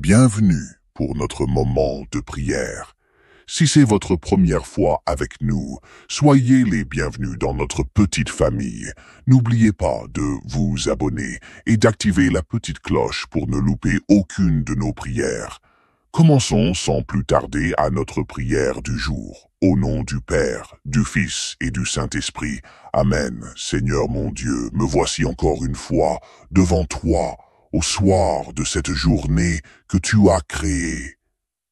Bienvenue pour notre moment de prière. Si c'est votre première fois avec nous, soyez les bienvenus dans notre petite famille. N'oubliez pas de vous abonner et d'activer la petite cloche pour ne louper aucune de nos prières. Commençons sans plus tarder à notre prière du jour. Au nom du Père, du Fils et du Saint-Esprit. Amen. Seigneur mon Dieu, me voici encore une fois devant toi, au soir de cette journée que tu as créée.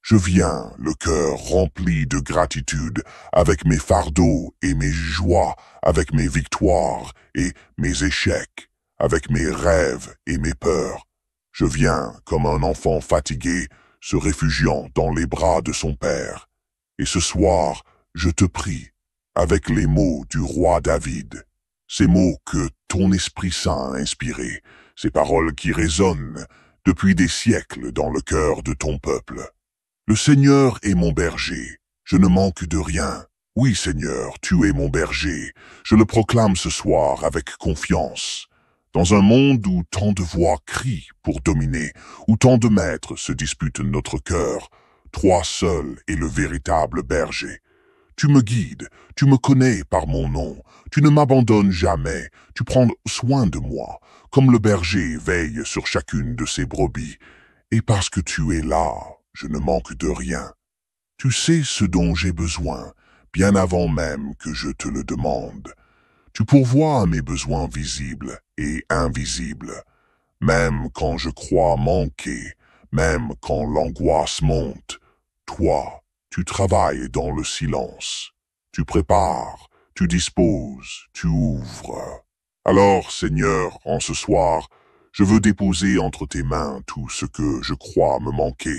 Je viens, le cœur rempli de gratitude, avec mes fardeaux et mes joies, avec mes victoires et mes échecs, avec mes rêves et mes peurs. Je viens comme un enfant fatigué, se réfugiant dans les bras de son père. Et ce soir, je te prie, avec les mots du roi David, ces mots que ton Esprit Saint a inspirés, ces paroles qui résonnent depuis des siècles dans le cœur de ton peuple. Le Seigneur est mon berger, je ne manque de rien. Oui, Seigneur, tu es mon berger, je le proclame ce soir avec confiance. Dans un monde où tant de voix crient pour dominer, où tant de maîtres se disputent notre cœur, toi seul es le véritable berger. Tu me guides, tu me connais par mon nom, tu ne m'abandonnes jamais, tu prends soin de moi, comme le berger veille sur chacune de ses brebis. Et parce que tu es là, je ne manque de rien. Tu sais ce dont j'ai besoin, bien avant même que je te le demande. Tu pourvois à mes besoins visibles et invisibles, même quand je crois manquer, même quand l'angoisse monte. Toi, tu travailles dans le silence. Tu prépares, tu disposes, tu ouvres. Alors, Seigneur, en ce soir, je veux déposer entre tes mains tout ce que je crois me manquer.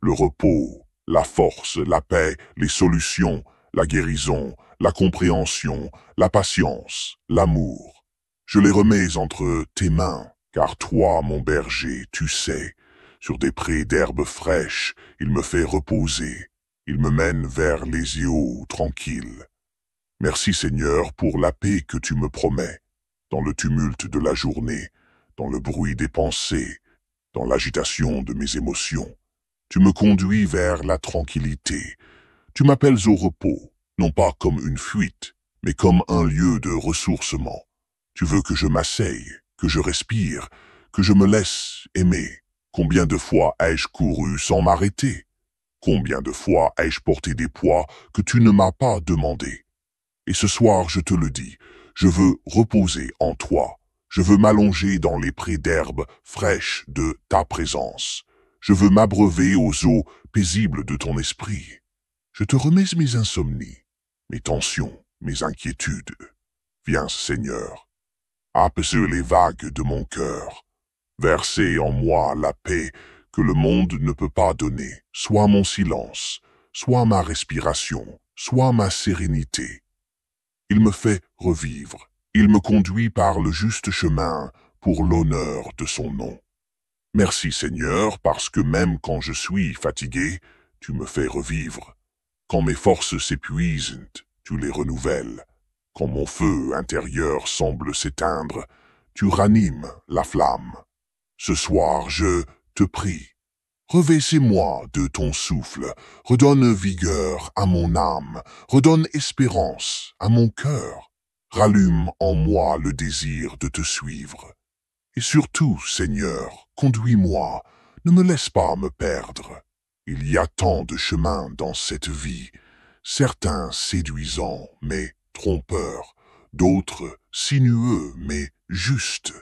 Le repos, la force, la paix, les solutions, la guérison, la compréhension, la patience, l'amour. Je les remets entre tes mains, car toi, mon berger, tu sais, sur des prés d'herbes fraîches, il me fait reposer. Il me mène vers les eaux tranquilles. Merci Seigneur pour la paix que tu me promets, dans le tumulte de la journée, dans le bruit des pensées, dans l'agitation de mes émotions. Tu me conduis vers la tranquillité. Tu m'appelles au repos, non pas comme une fuite, mais comme un lieu de ressourcement. Tu veux que je m'asseye, que je respire, que je me laisse aimer. Combien de fois ai-je couru sans m'arrêter? Combien de fois ai-je porté des poids que tu ne m'as pas demandé? Et ce soir, je te le dis, je veux reposer en toi. Je veux m'allonger dans les prés d'herbes fraîches de ta présence. Je veux m'abreuver aux eaux paisibles de ton esprit. Je te remets mes insomnies, mes tensions, mes inquiétudes. Viens, Seigneur, apaiser les vagues de mon cœur. Verser en moi la paix que le monde ne peut pas donner, soit mon silence, soit ma respiration, soit ma sérénité. Il me fait revivre, il me conduit par le juste chemin pour l'honneur de son nom. Merci Seigneur, parce que même quand je suis fatigué, tu me fais revivre. Quand mes forces s'épuisent, tu les renouvelles. Quand mon feu intérieur semble s'éteindre, tu ranimes la flamme. Ce soir, je te prie, revêtez-moi de ton souffle, redonne vigueur à mon âme, redonne espérance à mon cœur, rallume en moi le désir de te suivre. Et surtout, Seigneur, conduis-moi, ne me laisse pas me perdre. Il y a tant de chemins dans cette vie, certains séduisants mais trompeurs, d'autres sinueux mais justes.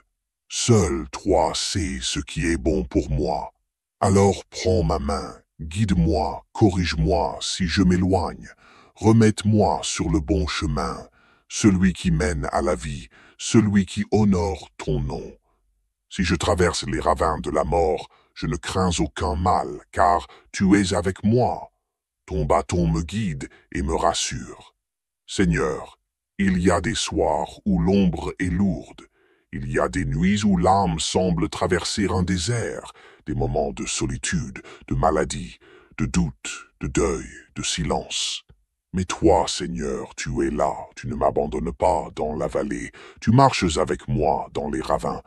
Seul toi sais ce qui est bon pour moi. Alors prends ma main, guide-moi, corrige-moi si je m'éloigne, remette-moi sur le bon chemin, celui qui mène à la vie, celui qui honore ton nom. Si je traverse les ravins de la mort, je ne crains aucun mal, car tu es avec moi. Ton bâton me guide et me rassure. Seigneur, il y a des soirs où l'ombre est lourde. Il y a des nuits où l'âme semble traverser un désert, des moments de solitude, de maladie, de doute, de deuil, de silence. Mais toi, Seigneur, tu es là, tu ne m'abandonnes pas dans la vallée, tu marches avec moi dans les ravins.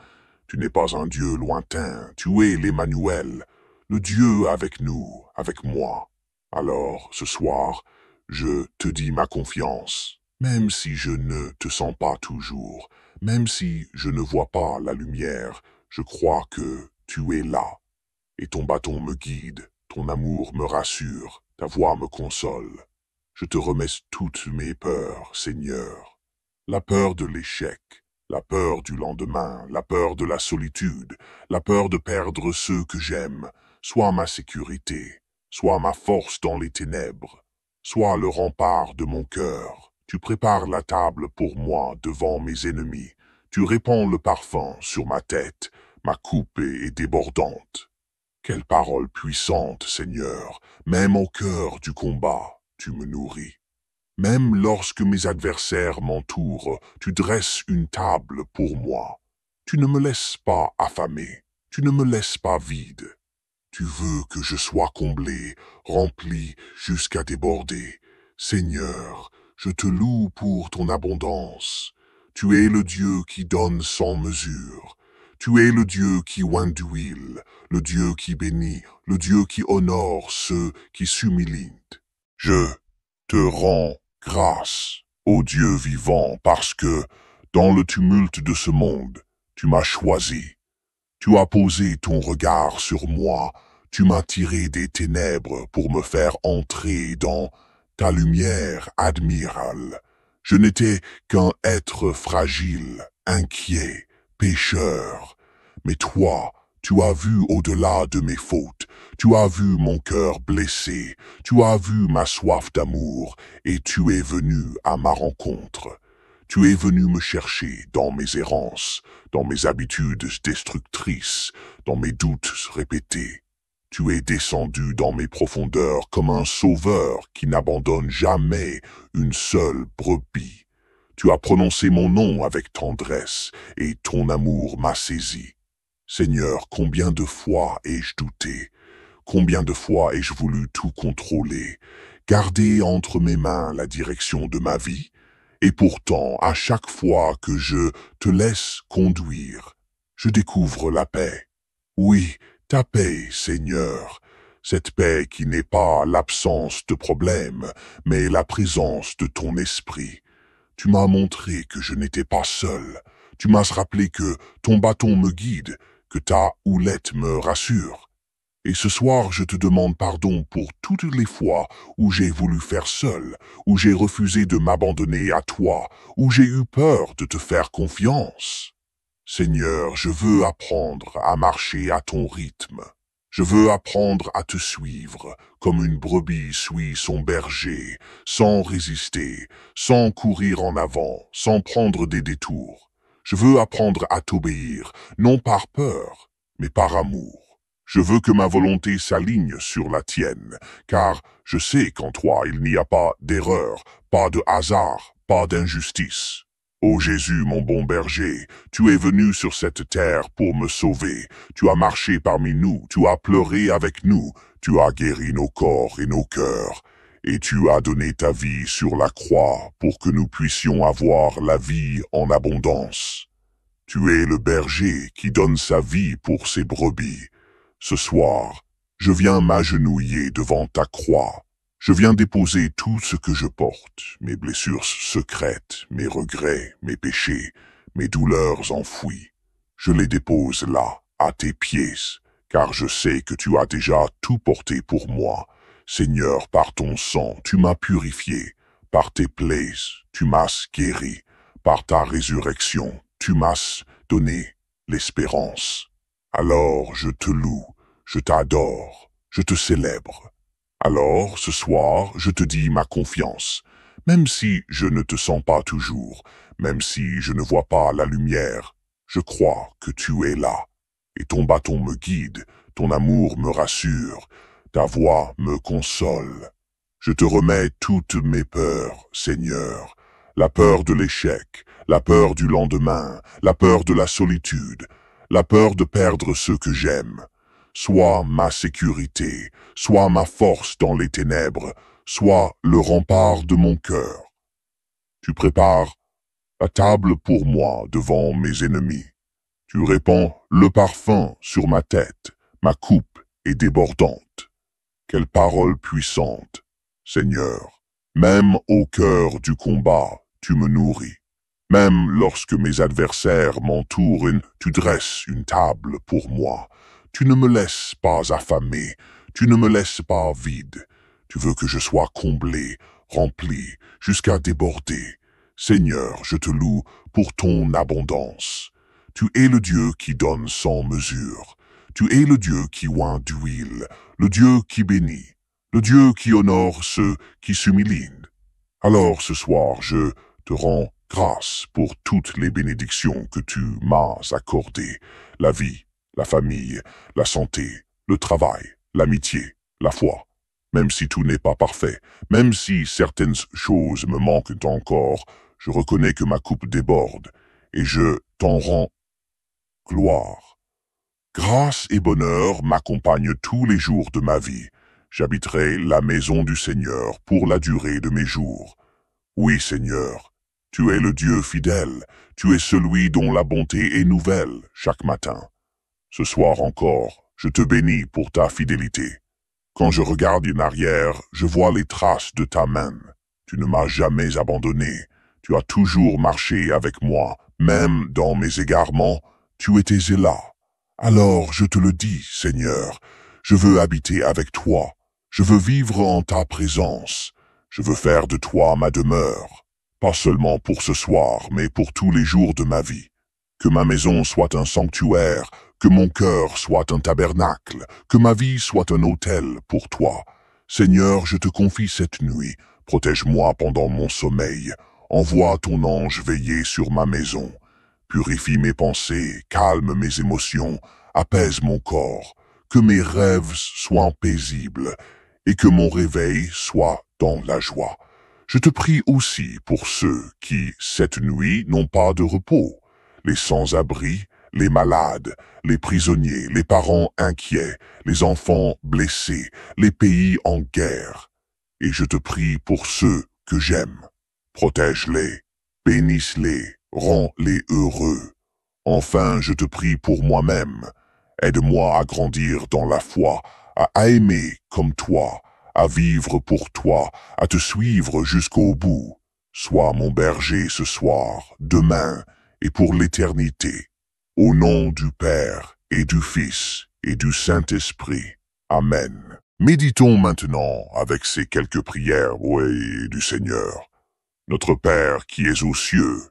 Tu n'es pas un Dieu lointain, tu es l'Emmanuel, le Dieu avec nous, avec moi. Alors, ce soir, je te dis ma confiance, même si je ne te sens pas toujours, même si je ne vois pas la lumière, je crois que tu es là, et ton bâton me guide, ton amour me rassure, ta voix me console. Je te remets toutes mes peurs, Seigneur. La peur de l'échec, la peur du lendemain, la peur de la solitude, la peur de perdre ceux que j'aime, soit ma sécurité, soit ma force dans les ténèbres, soit le rempart de mon cœur. Tu prépares la table pour moi devant mes ennemis, tu répands le parfum sur ma tête, ma coupe est débordante. Quelle parole puissante, Seigneur, même au cœur du combat, tu me nourris. Même lorsque mes adversaires m'entourent, tu dresses une table pour moi. Tu ne me laisses pas affamé, tu ne me laisses pas vide. Tu veux que je sois comblé, rempli jusqu'à déborder. Seigneur, je te loue pour ton abondance. Tu es le Dieu qui donne sans mesure. Tu es le Dieu qui oint d'huile, le Dieu qui bénit, le Dieu qui honore ceux qui s'humilient. Je te rends grâce, ô Dieu vivant, parce que, dans le tumulte de ce monde, tu m'as choisi. Tu as posé ton regard sur moi, tu m'as tiré des ténèbres pour me faire entrer dans ta lumière admirable. Je n'étais qu'un être fragile, inquiet, pécheur. Mais toi, tu as vu au-delà de mes fautes, tu as vu mon cœur blessé, tu as vu ma soif d'amour, et tu es venu à ma rencontre. Tu es venu me chercher dans mes errances, dans mes habitudes destructrices, dans mes doutes répétés. Tu es descendu dans mes profondeurs comme un sauveur qui n'abandonne jamais une seule brebis. Tu as prononcé mon nom avec tendresse, et ton amour m'a saisi. Seigneur, combien de fois ai-je douté? Combien de fois ai-je voulu tout contrôler, garder entre mes mains la direction de ma vie? Et pourtant, à chaque fois que je te laisse conduire, je découvre la paix. Oui, ta paix, Seigneur, cette paix qui n'est pas l'absence de problèmes, mais la présence de ton esprit. Tu m'as montré que je n'étais pas seul. Tu m'as rappelé que ton bâton me guide, que ta houlette me rassure. Et ce soir, je te demande pardon pour toutes les fois où j'ai voulu faire seul, où j'ai refusé de m'abandonner à toi, où j'ai eu peur de te faire confiance. Seigneur, je veux apprendre à marcher à ton rythme. Je veux apprendre à te suivre, comme une brebis suit son berger, sans résister, sans courir en avant, sans prendre des détours. Je veux apprendre à t'obéir, non par peur, mais par amour. Je veux que ma volonté s'aligne sur la tienne, car je sais qu'en toi il n'y a pas d'erreur, pas de hasard, pas d'injustice. Ô Jésus, mon bon berger, tu es venu sur cette terre pour me sauver. Tu as marché parmi nous, tu as pleuré avec nous, tu as guéri nos corps et nos cœurs, et tu as donné ta vie sur la croix pour que nous puissions avoir la vie en abondance. Tu es le berger qui donne sa vie pour ses brebis. Ce soir, je viens m'agenouiller devant ta croix. Je viens déposer tout ce que je porte, mes blessures secrètes, mes regrets, mes péchés, mes douleurs enfouies. Je les dépose là, à tes pieds, car je sais que tu as déjà tout porté pour moi. Seigneur, par ton sang, tu m'as purifié. Par tes plaies, tu m'as guéri. Par ta résurrection, tu m'as donné l'espérance. Alors je te loue, je t'adore, je te célèbre. Alors, ce soir, je te dis ma confiance, même si je ne te sens pas toujours, même si je ne vois pas la lumière, je crois que tu es là, et ton bâton me guide, ton amour me rassure, ta voix me console. Je te remets toutes mes peurs, Seigneur, la peur de l'échec, la peur du lendemain, la peur de la solitude, la peur de perdre ceux que j'aime. Sois ma sécurité, sois ma force dans les ténèbres, sois le rempart de mon cœur. Tu prépares la table pour moi devant mes ennemis. Tu répands le parfum sur ma tête, ma coupe et débordante. Quelle parole puissante, Seigneur. Même au cœur du combat, tu me nourris. Même lorsque mes adversaires m'entourent, tu dresses une table pour moi. Tu ne me laisses pas affamé, tu ne me laisses pas vide. Tu veux que je sois comblé, rempli, jusqu'à déborder. Seigneur, je te loue pour ton abondance. Tu es le Dieu qui donne sans mesure. Tu es le Dieu qui oint d'huile, le Dieu qui bénit, le Dieu qui honore ceux qui s'humilient. Alors ce soir, je te rends grâce pour toutes les bénédictions que tu m'as accordées, la vie, la famille, la santé, le travail, l'amitié, la foi. Même si tout n'est pas parfait, même si certaines choses me manquent encore, je reconnais que ma coupe déborde et je t'en rends gloire. Grâce et bonheur m'accompagnent tous les jours de ma vie. J'habiterai la maison du Seigneur pour la durée de mes jours. Oui, Seigneur, tu es le Dieu fidèle, tu es celui dont la bonté est nouvelle chaque matin. Ce soir encore, je te bénis pour ta fidélité. Quand je regarde en arrière, je vois les traces de ta main. Tu ne m'as jamais abandonné, tu as toujours marché avec moi, même dans mes égarements, tu étais là. Alors je te le dis, Seigneur, je veux habiter avec toi, je veux vivre en ta présence, je veux faire de toi ma demeure, pas seulement pour ce soir, mais pour tous les jours de ma vie. Que ma maison soit un sanctuaire, que mon cœur soit un tabernacle, que ma vie soit un autel pour toi. Seigneur, je te confie cette nuit, protège-moi pendant mon sommeil, envoie ton ange veiller sur ma maison. Purifie mes pensées, calme mes émotions, apaise mon corps, que mes rêves soient paisibles et que mon réveil soit dans la joie. Je te prie aussi pour ceux qui, cette nuit, n'ont pas de repos, les sans-abri, les malades, les prisonniers, les parents inquiets, les enfants blessés, les pays en guerre. Et je te prie pour ceux que j'aime. Protège-les, bénisse-les, rends-les heureux. Enfin, je te prie pour moi-même. Aide-moi à grandir dans la foi, à aimer comme toi, à vivre pour toi, à te suivre jusqu'au bout. Sois mon berger ce soir, demain et pour l'éternité. Au nom du Père et du Fils et du Saint-Esprit. Amen. Méditons maintenant avec ces quelques prières, oui, du Seigneur. Notre Père qui es aux cieux,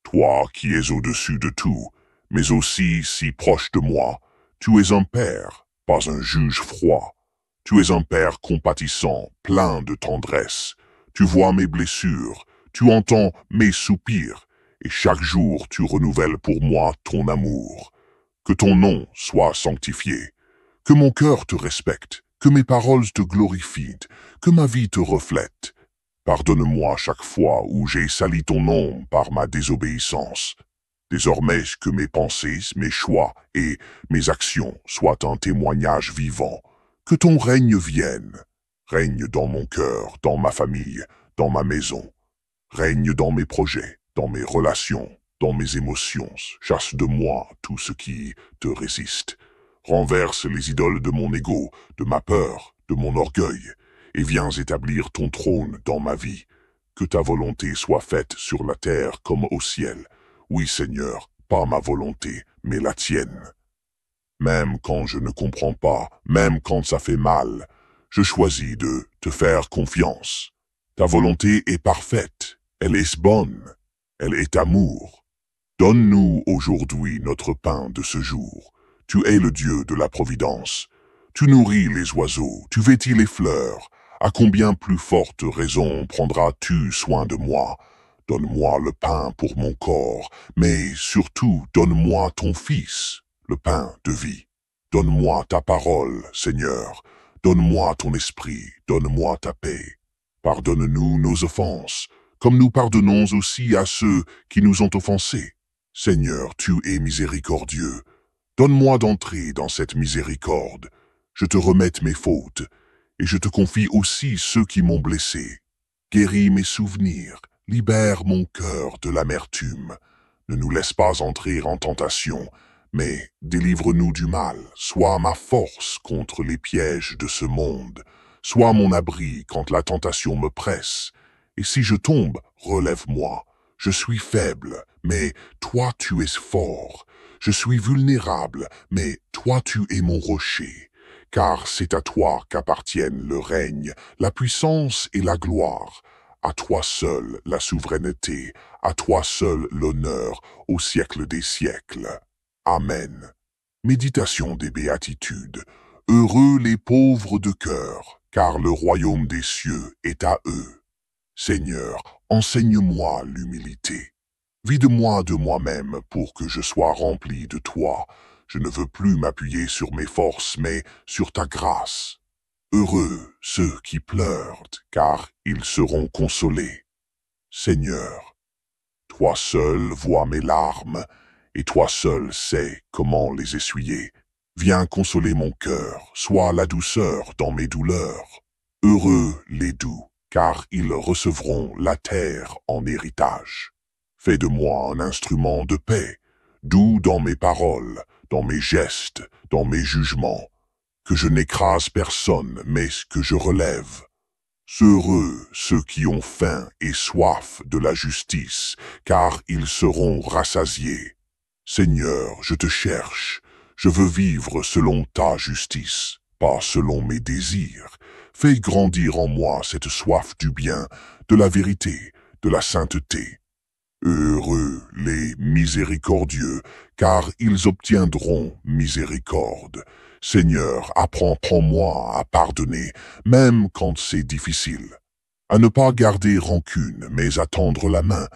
toi qui es au-dessus de tout, mais aussi si proche de moi, tu es un Père, pas un juge froid. Tu es un Père compatissant, plein de tendresse. Tu vois mes blessures, tu entends mes soupirs, et chaque jour tu renouvelles pour moi ton amour. Que ton nom soit sanctifié, que mon cœur te respecte, que mes paroles te glorifient, que ma vie te reflète. Pardonne-moi chaque fois où j'ai sali ton nom par ma désobéissance. Désormais que mes pensées, mes choix et mes actions soient un témoignage vivant. Que ton règne vienne. Règne dans mon cœur, dans ma famille, dans ma maison. Règne dans mes projets, dans mes relations, dans mes émotions. Chasse de moi tout ce qui te résiste. Renverse les idoles de mon ego, de ma peur, de mon orgueil, et viens établir ton trône dans ma vie. Que ta volonté soit faite sur la terre comme au ciel. Oui, Seigneur, pas ma volonté, mais la tienne. Même quand je ne comprends pas, même quand ça fait mal, je choisis de te faire confiance. Ta volonté est parfaite, elle est bonne, elle est amour. Donne-nous aujourd'hui notre pain de ce jour. Tu es le Dieu de la providence. Tu nourris les oiseaux, tu vêtis les fleurs. À combien plus forte raison prendras-tu soin de moi? Donne-moi le pain pour mon corps, mais surtout donne-moi ton Fils, le pain de vie. Donne-moi ta parole, Seigneur. Donne-moi ton esprit, donne-moi ta paix. Pardonne-nous nos offenses, comme nous pardonnons aussi à ceux qui nous ont offensés. Seigneur, tu es miséricordieux. Donne-moi d'entrer dans cette miséricorde. Je te remets mes fautes, et je te confie aussi ceux qui m'ont blessé. Guéris mes souvenirs, libère mon cœur de l'amertume. Ne nous laisse pas entrer en tentation, mais délivre-nous du mal. Sois ma force contre les pièges de ce monde. Sois mon abri quand la tentation me presse. Et si je tombe, relève-moi. Je suis faible, mais toi tu es fort. Je suis vulnérable, mais toi tu es mon rocher. Car c'est à toi qu'appartiennent le règne, la puissance et la gloire. À toi seul la souveraineté, à toi seul l'honneur, au siècle des siècles. Amen. Méditation des béatitudes. Heureux les pauvres de cœur, car le royaume des cieux est à eux. Seigneur, enseigne-moi l'humilité. Vide-moi de moi-même pour que je sois rempli de toi. Je ne veux plus m'appuyer sur mes forces, mais sur ta grâce. Heureux ceux qui pleurent, car ils seront consolés. Seigneur, toi seul vois mes larmes, et toi seul sais comment les essuyer. Viens consoler mon cœur, sois la douceur dans mes douleurs. Heureux les doux, car ils recevront la terre en héritage. Fais de moi un instrument de paix, doux dans mes paroles, dans mes gestes, dans mes jugements. Que je n'écrase personne, mais que je relève. Heureux ceux qui ont faim et soif de la justice, car ils seront rassasiés. Seigneur, je te cherche, je veux vivre selon ta justice, pas selon mes désirs. Fais grandir en moi cette soif du bien, de la vérité, de la sainteté. Heureux les miséricordieux, car ils obtiendront miséricorde. Seigneur, apprends-moi à pardonner, même quand c'est difficile. À ne pas garder rancune, mais à tendre la main.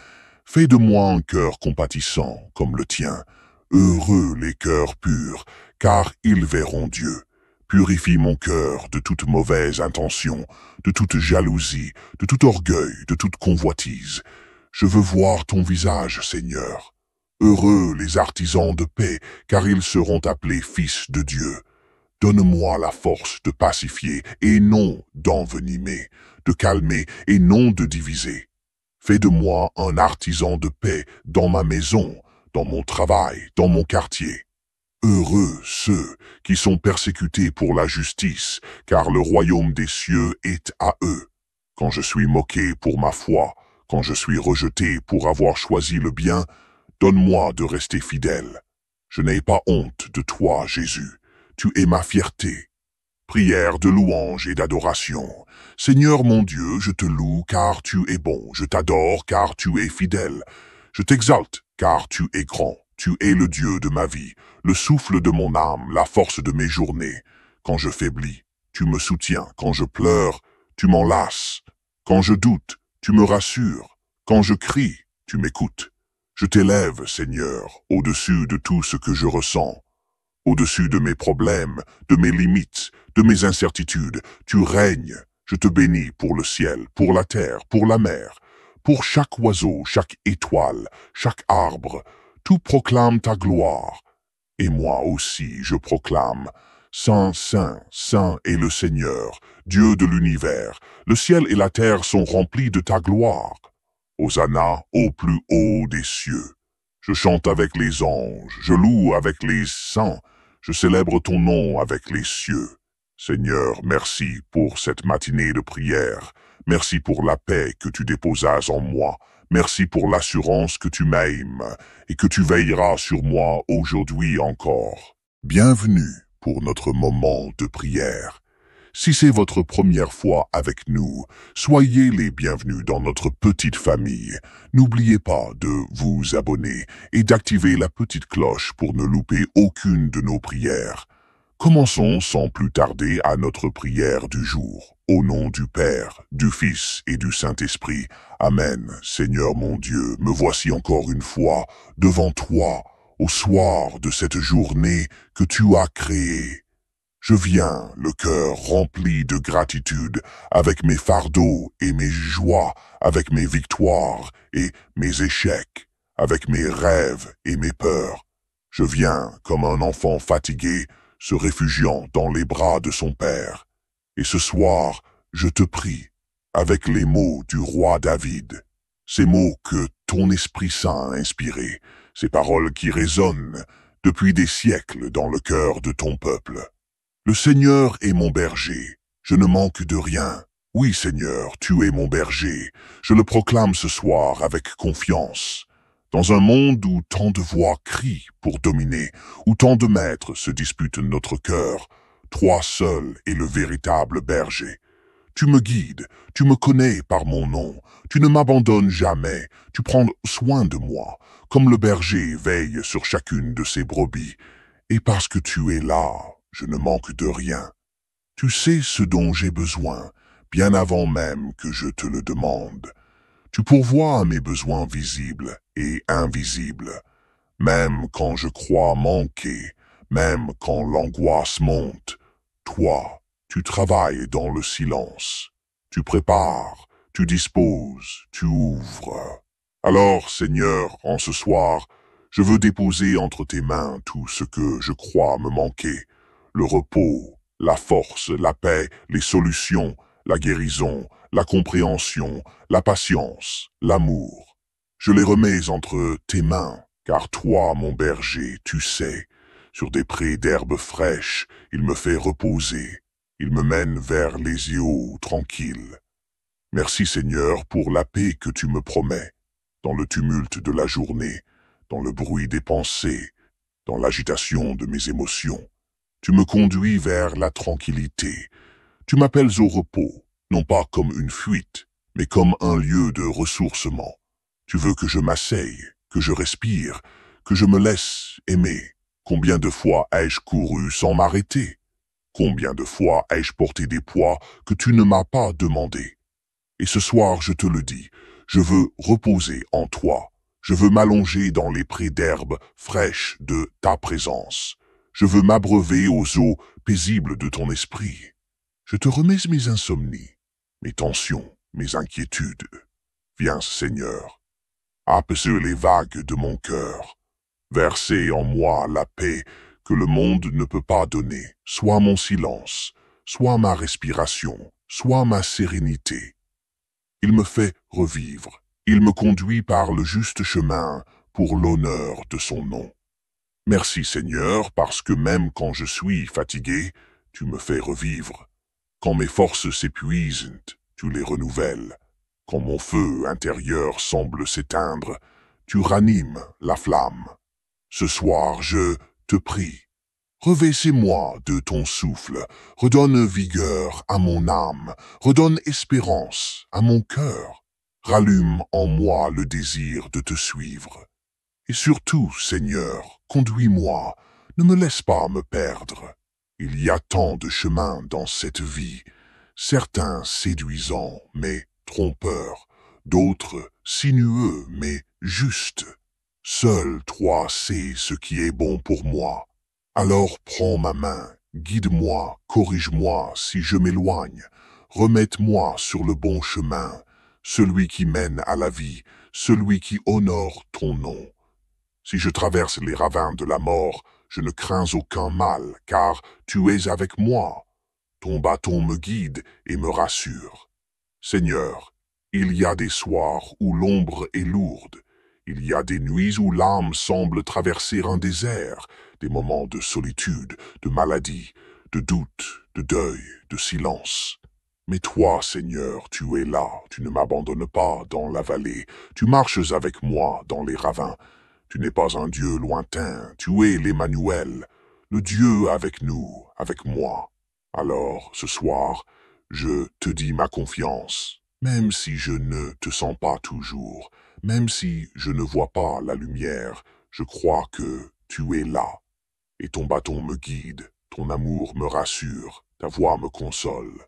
Fais de moi un cœur compatissant, comme le tien. Heureux les cœurs purs, car ils verront Dieu. Purifie mon cœur de toute mauvaise intention, de toute jalousie, de tout orgueil, de toute convoitise. Je veux voir ton visage, Seigneur. Heureux les artisans de paix, car ils seront appelés fils de Dieu. Donne-moi la force de pacifier et non d'envenimer, de calmer et non de diviser. Fais de moi un artisan de paix dans ma maison, dans mon travail, dans mon quartier. Heureux ceux qui sont persécutés pour la justice, car le royaume des cieux est à eux. Quand je suis moqué pour ma foi, quand je suis rejeté pour avoir choisi le bien, donne-moi de rester fidèle. Je n'ai pas honte de toi, Jésus. Tu es ma fierté. Prière de louange et d'adoration. Seigneur mon Dieu, je te loue car tu es bon. Je t'adore car tu es fidèle. Je t'exalte car tu es grand. Tu es le Dieu de ma vie, le souffle de mon âme, la force de mes journées. Quand je faiblis, tu me soutiens. Quand je pleure, tu m'enlaces. Quand je doute, tu me rassures. Quand je crie, tu m'écoutes. Je t'élève, Seigneur, au-dessus de tout ce que je ressens. Au-dessus de mes problèmes, de mes limites, de mes incertitudes, tu règnes. Je te bénis pour le ciel, pour la terre, pour la mer, pour chaque oiseau, chaque étoile, chaque arbre. Tout proclame ta gloire. Et moi aussi je proclame, Saint, Saint, Saint est le Seigneur, Dieu de l'univers. Le ciel et la terre sont remplis de ta gloire. Hosanna au plus haut des cieux. Je chante avec les anges, je loue avec les saints, je célèbre ton nom avec les cieux. Seigneur, merci pour cette matinée de prière. Merci pour la paix que tu déposas en moi. Merci pour l'assurance que tu m'aimes et que tu veilleras sur moi aujourd'hui encore. Bienvenue pour notre moment de prière. Si c'est votre première fois avec nous, soyez les bienvenus dans notre petite famille. N'oubliez pas de vous abonner et d'activer la petite cloche pour ne louper aucune de nos prières. Commençons sans plus tarder à notre prière du jour. Au nom du Père, du Fils et du Saint-Esprit. Amen. Seigneur mon Dieu, me voici encore une fois devant toi, au soir de cette journée que tu as créée. Je viens, le cœur rempli de gratitude, avec mes fardeaux et mes joies, avec mes victoires et mes échecs, avec mes rêves et mes peurs. Je viens comme un enfant fatigué, se réfugiant dans les bras de son père. Et ce soir, je te prie, avec les mots du roi David, ces mots que ton Esprit Saint a inspirés, ces paroles qui résonnent depuis des siècles dans le cœur de ton peuple. Le Seigneur est mon berger, je ne manque de rien. Oui, Seigneur, tu es mon berger, je le proclame ce soir avec confiance. Dans un monde où tant de voix crient pour dominer, où tant de maîtres se disputent notre cœur, toi seul es le véritable berger. Tu me guides, tu me connais par mon nom, tu ne m'abandonnes jamais, tu prends soin de moi, comme le berger veille sur chacune de ses brebis. Et parce que tu es là, je ne manque de rien. Tu sais ce dont j'ai besoin, bien avant même que je te le demande. Tu pourvois à mes besoins visibles et invisibles, même quand je crois manquer, même quand l'angoisse monte. Toi, tu travailles dans le silence. Tu prépares, tu disposes, tu ouvres. Alors, Seigneur, en ce soir, je veux déposer entre tes mains tout ce que je crois me manquer. Le repos, la force, la paix, les solutions, la guérison, la compréhension, la patience, l'amour. Je les remets entre tes mains, car toi, mon berger, tu sais, sur des prés d'herbes fraîches, il me fait reposer, il me mène vers les eaux tranquilles. Merci Seigneur pour la paix que tu me promets, dans le tumulte de la journée, dans le bruit des pensées, dans l'agitation de mes émotions. Tu me conduis vers la tranquillité. Tu m'appelles au repos, non pas comme une fuite, mais comme un lieu de ressourcement. Tu veux que je m'asseye, que je respire, que je me laisse aimer. Combien de fois ai-je couru sans m'arrêter? Combien de fois ai-je porté des poids que tu ne m'as pas demandé? Et ce soir, je te le dis, je veux reposer en toi. Je veux m'allonger dans les prés d'herbes fraîches de ta présence. Je veux m'abreuver aux eaux paisibles de ton esprit. Je te remets mes insomnies, mes tensions, mes inquiétudes. Viens, Seigneur, apaiser les vagues de mon cœur. Verser en moi la paix que le monde ne peut pas donner. Soit mon silence, soit ma respiration, soit ma sérénité. Il me fait revivre. Il me conduit par le juste chemin pour l'honneur de son nom. Merci Seigneur, parce que même quand je suis fatigué, tu me fais revivre. Quand mes forces s'épuisent, tu les renouvelles. Quand mon feu intérieur semble s'éteindre, tu ranimes la flamme. Ce soir, je te prie, revêtez-moi de ton souffle, redonne vigueur à mon âme, redonne espérance à mon cœur, rallume en moi le désir de te suivre. Et surtout, Seigneur, conduis-moi, ne me laisse pas me perdre. Il y a tant de chemins dans cette vie, certains séduisants mais trompeurs, d'autres sinueux mais justes. Seul toi sais ce qui est bon pour moi. Alors prends ma main, guide-moi, corrige-moi si je m'éloigne, remette-moi sur le bon chemin, celui qui mène à la vie, celui qui honore ton nom. Si je traverse les ravins de la mort, je ne crains aucun mal, car tu es avec moi. Ton bâton me guide et me rassure. Seigneur, il y a des soirs où l'ombre est lourde, il y a des nuits où l'âme semble traverser un désert, des moments de solitude, de maladie, de doute, de deuil, de silence. Mais toi, Seigneur, tu es là, tu ne m'abandonnes pas dans la vallée, tu marches avec moi dans les ravins. Tu n'es pas un Dieu lointain, tu es l'Emmanuel, le Dieu avec nous, avec moi. Alors, ce soir, je te dis ma confiance, même si je ne te sens pas toujours, même si je ne vois pas la lumière, je crois que tu es là, et ton bâton me guide, ton amour me rassure, ta voix me console.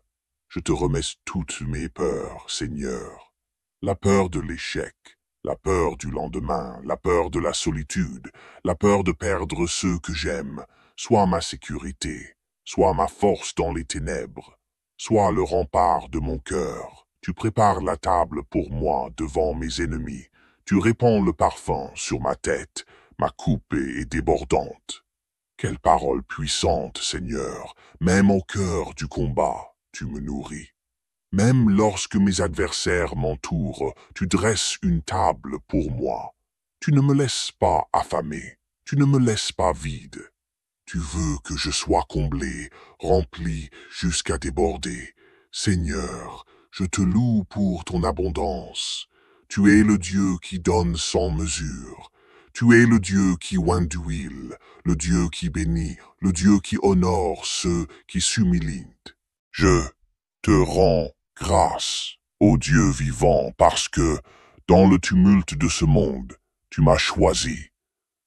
Je te remets toutes mes peurs, Seigneur, la peur de l'échec, la peur du lendemain, la peur de la solitude, la peur de perdre ceux que j'aime, soit ma sécurité, soit ma force dans les ténèbres, soit le rempart de mon cœur. Tu prépares la table pour moi devant mes ennemis, tu répands le parfum sur ma tête, ma coupe est débordante. Quelle parole puissante, Seigneur, même au cœur du combat, tu me nourris. Même lorsque mes adversaires m'entourent, tu dresses une table pour moi. Tu ne me laisses pas affamer. Tu ne me laisses pas vide. Tu veux que je sois comblé, rempli jusqu'à déborder. Seigneur, je te loue pour ton abondance. Tu es le Dieu qui donne sans mesure. Tu es le Dieu qui oint d'huile, le Dieu qui bénit, le Dieu qui honore ceux qui s'humilient. Je te rends grâce, ô Dieu vivant, parce que, dans le tumulte de ce monde, tu m'as choisi.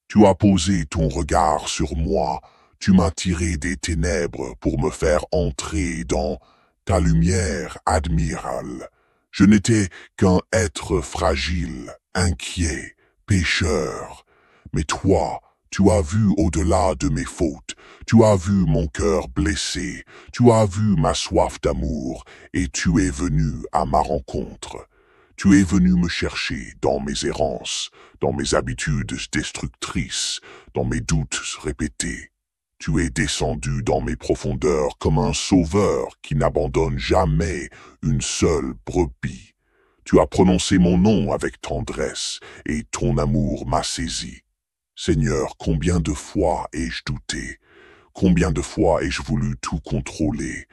Tu as posé ton regard sur moi, tu m'as tiré des ténèbres pour me faire entrer dans ta lumière admirable. Je n'étais qu'un être fragile, inquiet, pécheur. Mais toi, tu as vu au-delà de mes fautes, tu as vu mon cœur blessé, tu as vu ma soif d'amour, et tu es venu à ma rencontre. Tu es venu me chercher dans mes errances, dans mes habitudes destructrices, dans mes doutes répétés. Tu es descendu dans mes profondeurs comme un sauveur qui n'abandonne jamais une seule brebis. Tu as prononcé mon nom avec tendresse, et ton amour m'a saisi. Seigneur, combien de fois ai-je douté? Combien de fois ai-je voulu tout contrôler,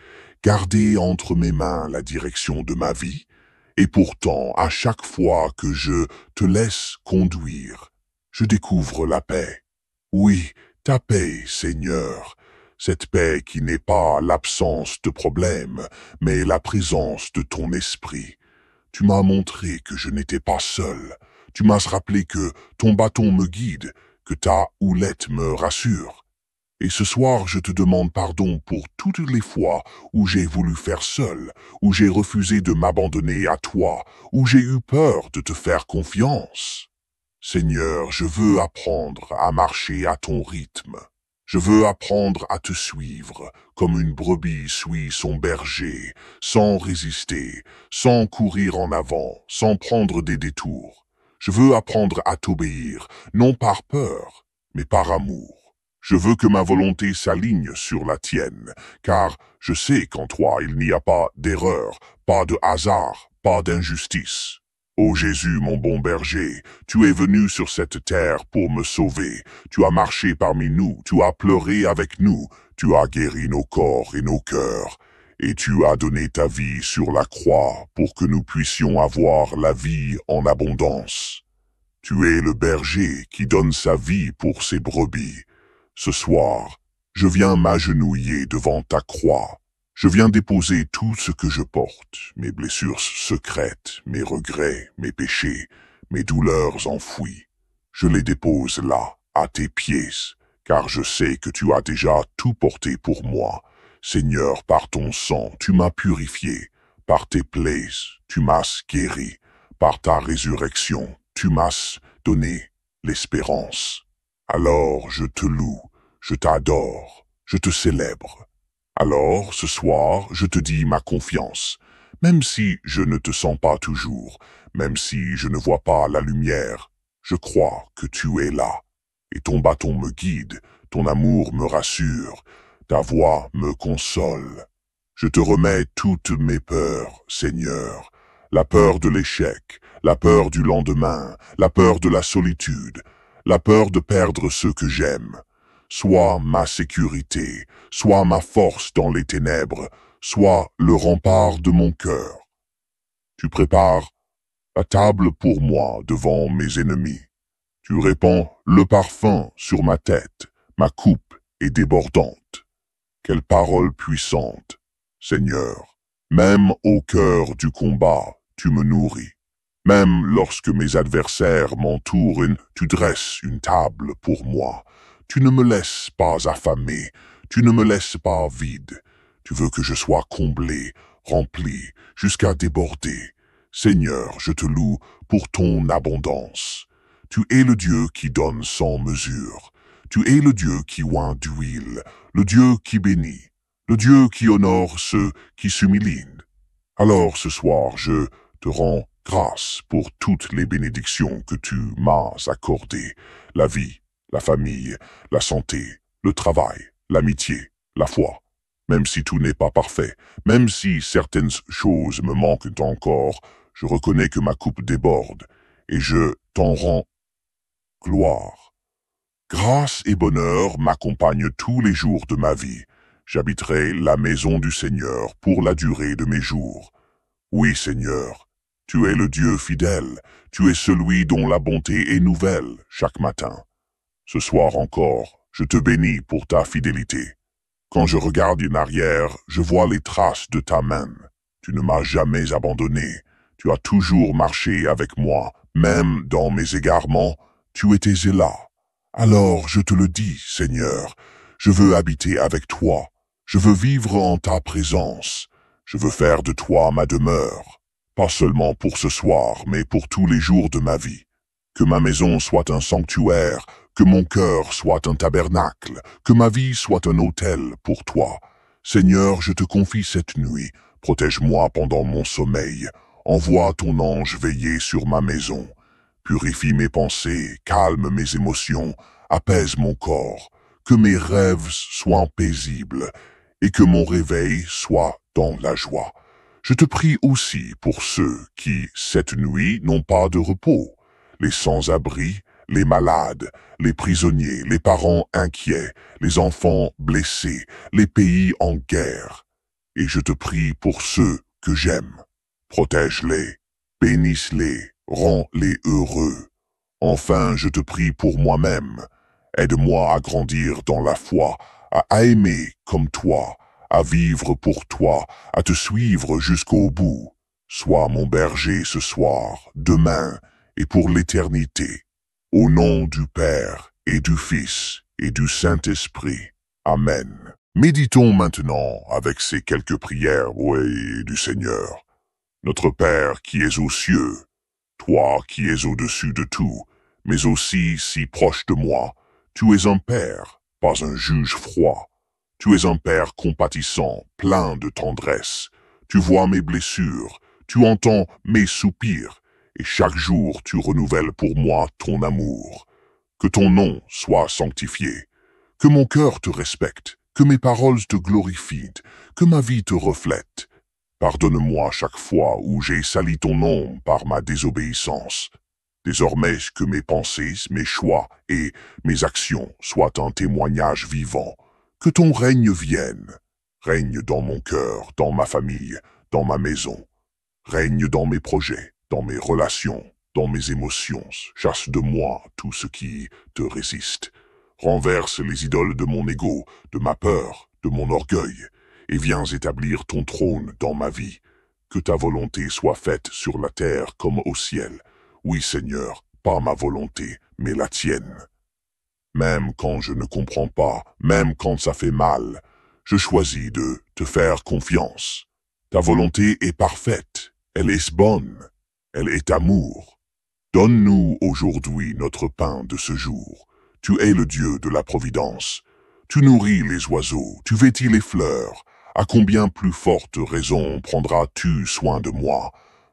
garder entre mes mains la direction de ma vie? Et pourtant, à chaque fois que je te laisse conduire, je découvre la paix. Oui, ta paix, Seigneur, cette paix qui n'est pas l'absence de problèmes, mais la présence de ton esprit. Tu m'as montré que je n'étais pas seul. Tu m'as rappelé que ton bâton me guide, que ta houlette me rassure. Et ce soir, je te demande pardon pour toutes les fois où j'ai voulu faire seul, où j'ai refusé de m'abandonner à toi, où j'ai eu peur de te faire confiance. Seigneur, je veux apprendre à marcher à ton rythme. Je veux apprendre à te suivre, comme une brebis suit son berger, sans résister, sans courir en avant, sans prendre des détours. Je veux apprendre à t'obéir, non par peur, mais par amour. Je veux que ma volonté s'aligne sur la tienne, car je sais qu'en toi il n'y a pas d'erreur, pas de hasard, pas d'injustice. Ô Jésus, mon bon berger, tu es venu sur cette terre pour me sauver. Tu as marché parmi nous, tu as pleuré avec nous, tu as guéri nos corps et nos cœurs, et tu as donné ta vie sur la croix pour que nous puissions avoir la vie en abondance. Tu es le berger qui donne sa vie pour ses brebis. Ce soir, je viens m'agenouiller devant ta croix. Je viens déposer tout ce que je porte, mes blessures secrètes, mes regrets, mes péchés, mes douleurs enfouies. Je les dépose là, à tes pieds, car je sais que tu as déjà tout porté pour moi. Seigneur, par ton sang, tu m'as purifié. Par tes plaies, tu m'as guéri. Par ta résurrection, tu m'as donné l'espérance. Alors je te loue, je t'adore, je te célèbre. Alors, ce soir, je te dis ma confiance, même si je ne te sens pas toujours, même si je ne vois pas la lumière, je crois que tu es là, et ton bâton me guide, ton amour me rassure, ta voix me console. Je te remets toutes mes peurs, Seigneur, la peur de l'échec, la peur du lendemain, la peur de la solitude, la peur de perdre ceux que j'aime. Sois ma sécurité, sois ma force dans les ténèbres, sois le rempart de mon cœur. Tu prépares la table pour moi devant mes ennemis. Tu répands le parfum sur ma tête, ma coupe est débordante. Quelle parole puissante, Seigneur. Même au cœur du combat, tu me nourris. Même lorsque mes adversaires m'entourent, tu dresses une table pour moi. Tu ne me laisses pas affamé, tu ne me laisses pas vide. Tu veux que je sois comblé, rempli, jusqu'à déborder. Seigneur, je te loue pour ton abondance. Tu es le Dieu qui donne sans mesure. Tu es le Dieu qui oint d'huile, le Dieu qui bénit, le Dieu qui honore ceux qui s'humilient. Alors ce soir, je te rends grâce pour toutes les bénédictions que tu m'as accordées, la vie, la famille, la santé, le travail, l'amitié, la foi. Même si tout n'est pas parfait, même si certaines choses me manquent encore, je reconnais que ma coupe déborde et je t'en rends gloire. Grâce et bonheur m'accompagnent tous les jours de ma vie. J'habiterai la maison du Seigneur pour la durée de mes jours. Oui, Seigneur, tu es le Dieu fidèle, tu es celui dont la bonté est nouvelle chaque matin. Ce soir encore, je te bénis pour ta fidélité. Quand je regarde en arrière, je vois les traces de ta main. Tu ne m'as jamais abandonné. Tu as toujours marché avec moi, même dans mes égarements, tu étais là. Alors je te le dis, Seigneur, je veux habiter avec toi. Je veux vivre en ta présence. Je veux faire de toi ma demeure. Pas seulement pour ce soir, mais pour tous les jours de ma vie. Que ma maison soit un sanctuaire, que mon cœur soit un tabernacle, que ma vie soit un autel pour toi. Seigneur, je te confie cette nuit. Protège-moi pendant mon sommeil. Envoie ton ange veiller sur ma maison. Purifie mes pensées, calme mes émotions, apaise mon corps. Que mes rêves soient paisibles et que mon réveil soit dans la joie. Je te prie aussi pour ceux qui, cette nuit, n'ont pas de repos. Les sans-abri, les malades, les prisonniers, les parents inquiets, les enfants blessés, les pays en guerre. Et je te prie pour ceux que j'aime. Protège-les, bénisse-les, rends-les heureux. Enfin, je te prie pour moi-même. Aide-moi à grandir dans la foi, à aimer comme toi, à vivre pour toi, à te suivre jusqu'au bout. Sois mon berger ce soir, demain et pour l'éternité. Au nom du Père et du Fils et du Saint-Esprit. Amen. Méditons maintenant avec ces quelques prières, oui, du Seigneur. Notre Père qui es aux cieux, toi qui es au-dessus de tout, mais aussi si proche de moi, tu es un Père, pas un juge froid. Tu es un Père compatissant, plein de tendresse. Tu vois mes blessures, tu entends mes soupirs, et chaque jour tu renouvelles pour moi ton amour. Que ton nom soit sanctifié, que mon cœur te respecte, que mes paroles te glorifient, que ma vie te reflète. Pardonne-moi chaque fois où j'ai sali ton nom par ma désobéissance. Désormais que mes pensées, mes choix et mes actions soient un témoignage vivant. Que ton règne vienne. Règne dans mon cœur, dans ma famille, dans ma maison. Règne dans mes projets, dans mes relations, dans mes émotions. Chasse de moi tout ce qui te résiste. Renverse les idoles de mon ego, de ma peur, de mon orgueil, et viens établir ton trône dans ma vie. Que ta volonté soit faite sur la terre comme au ciel. Oui, Seigneur, pas ma volonté, mais la tienne. Même quand je ne comprends pas, même quand ça fait mal, je choisis de te faire confiance. Ta volonté est parfaite, elle est bonne, elle est amour. Donne-nous aujourd'hui notre pain de ce jour. Tu es le Dieu de la providence. Tu nourris les oiseaux, tu vêtis les fleurs. À combien plus forte raison prendras-tu soin de moi?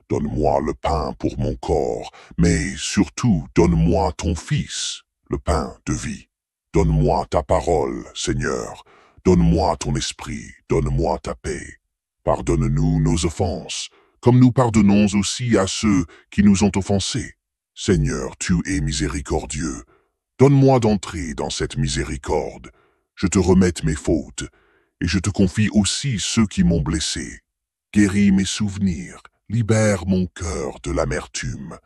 Donne-moi le pain pour mon corps, mais surtout donne-moi ton Fils, le pain de vie. Donne-moi ta parole, Seigneur. Donne-moi ton esprit, donne-moi ta paix. Pardonne-nous nos offenses, comme nous pardonnons aussi à ceux qui nous ont offensés. Seigneur, tu es miséricordieux. Donne-moi d'entrer dans cette miséricorde. Je te remets mes fautes, et je te confie aussi ceux qui m'ont blessé. Guéris mes souvenirs, libère mon cœur de l'amertume.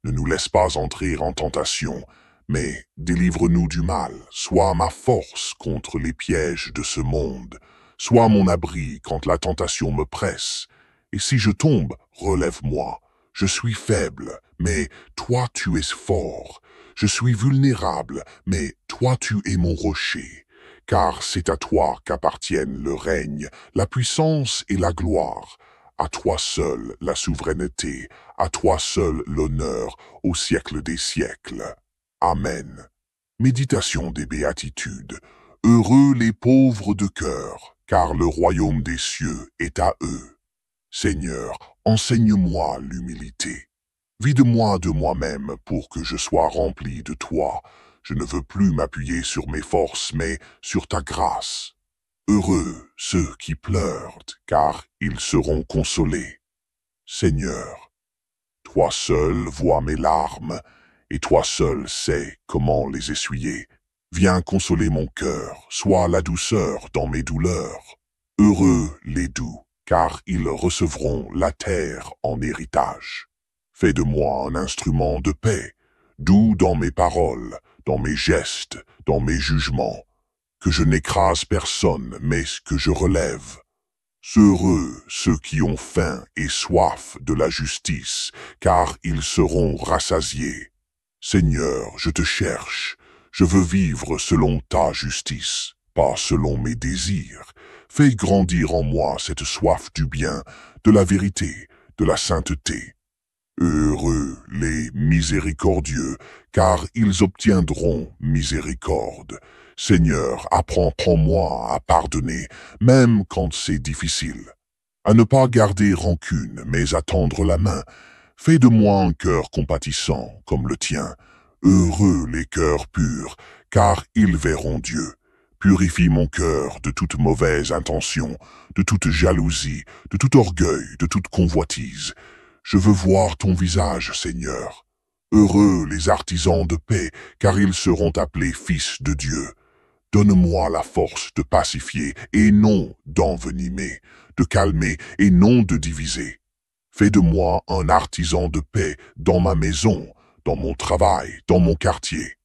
Ne nous laisse pas entrer en tentation, mais délivre-nous du mal. Sois ma force contre les pièges de ce monde. Sois mon abri quand la tentation me presse. Et si je tombe, relève-moi. Je suis faible, mais toi tu es fort. Je suis vulnérable, mais toi tu es mon rocher. Car c'est à toi qu'appartiennent le règne, la puissance et la gloire. À toi seul la souveraineté, à toi seul l'honneur, au siècle des siècles. Amen. Méditation des béatitudes. Heureux les pauvres de cœur, car le royaume des cieux est à eux. Seigneur, enseigne-moi l'humilité. Vide-moi de moi-même pour que je sois rempli de toi. Je ne veux plus m'appuyer sur mes forces, mais sur ta grâce. Heureux ceux qui pleurent, car ils seront consolés. Seigneur, toi seul vois mes larmes, et toi seul sais comment les essuyer. Viens consoler mon cœur, sois la douceur dans mes douleurs. Heureux les doux, car ils recevront la terre en héritage. Fais de moi un instrument de paix, doux dans mes paroles, dans mes gestes, dans mes jugements, que je n'écrase personne, mais que je relève. Heureux ceux qui ont faim et soif de la justice, car ils seront rassasiés. Seigneur, je te cherche, je veux vivre selon ta justice, pas selon mes désirs. Fais grandir en moi cette soif du bien, de la vérité, de la sainteté. Heureux les miséricordieux, car ils obtiendront miséricorde. Seigneur, apprends-moi à pardonner, même quand c'est difficile. À ne pas garder rancune, mais à tendre la main. Fais de moi un cœur compatissant, comme le tien. Heureux les cœurs purs, car ils verront Dieu. Purifie mon cœur de toute mauvaise intention, de toute jalousie, de tout orgueil, de toute convoitise. Je veux voir ton visage, Seigneur. Heureux les artisans de paix, car ils seront appelés fils de Dieu. Donne-moi la force de pacifier et non d'envenimer, de calmer et non de diviser. Fais de moi un artisan de paix dans ma maison, dans mon travail, dans mon quartier.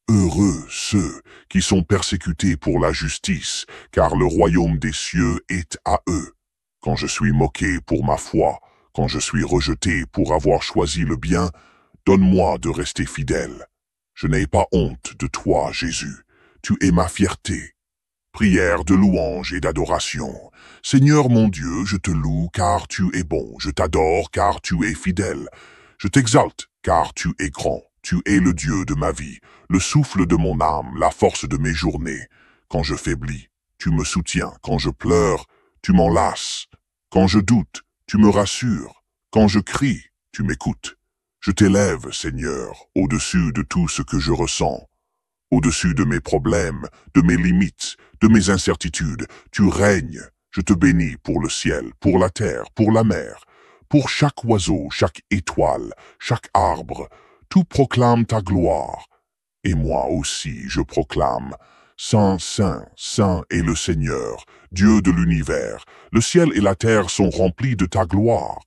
Heureux ceux qui sont persécutés pour la justice, car le royaume des cieux est à eux. Quand je suis moqué pour ma foi, quand je suis rejeté pour avoir choisi le bien, donne-moi de rester fidèle. Je n'ai pas honte de toi, Jésus. Tu es ma fierté. Prière de louange et d'adoration. Seigneur mon Dieu, je te loue car tu es bon. Je t'adore car tu es fidèle. Je t'exalte car tu es grand. Tu es le Dieu de ma vie, le souffle de mon âme, la force de mes journées. Quand je faiblis, tu me soutiens. Quand je pleure, tu m'enlaces. Quand je doute, tu me rassures. Quand je crie, tu m'écoutes. Je t'élève, Seigneur, au-dessus de tout ce que je ressens. Au-dessus de mes problèmes, de mes limites, de mes incertitudes, tu règnes. Je te bénis pour le ciel, pour la terre, pour la mer, pour chaque oiseau, chaque étoile, chaque arbre. Tout proclame ta gloire. Et moi aussi je proclame. Saint, Saint, Saint est le Seigneur, Dieu de l'univers. Le ciel et la terre sont remplis de ta gloire.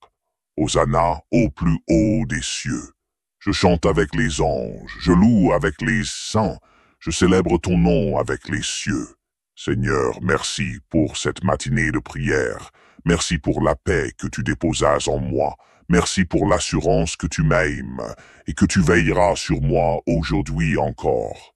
Hosanna au plus haut des cieux. Je chante avec les anges, je loue avec les saints, je célèbre ton nom avec les cieux. Seigneur, merci pour cette matinée de prière. Merci pour la paix que tu déposas en moi. Merci pour l'assurance que tu m'aimes et que tu veilleras sur moi aujourd'hui encore.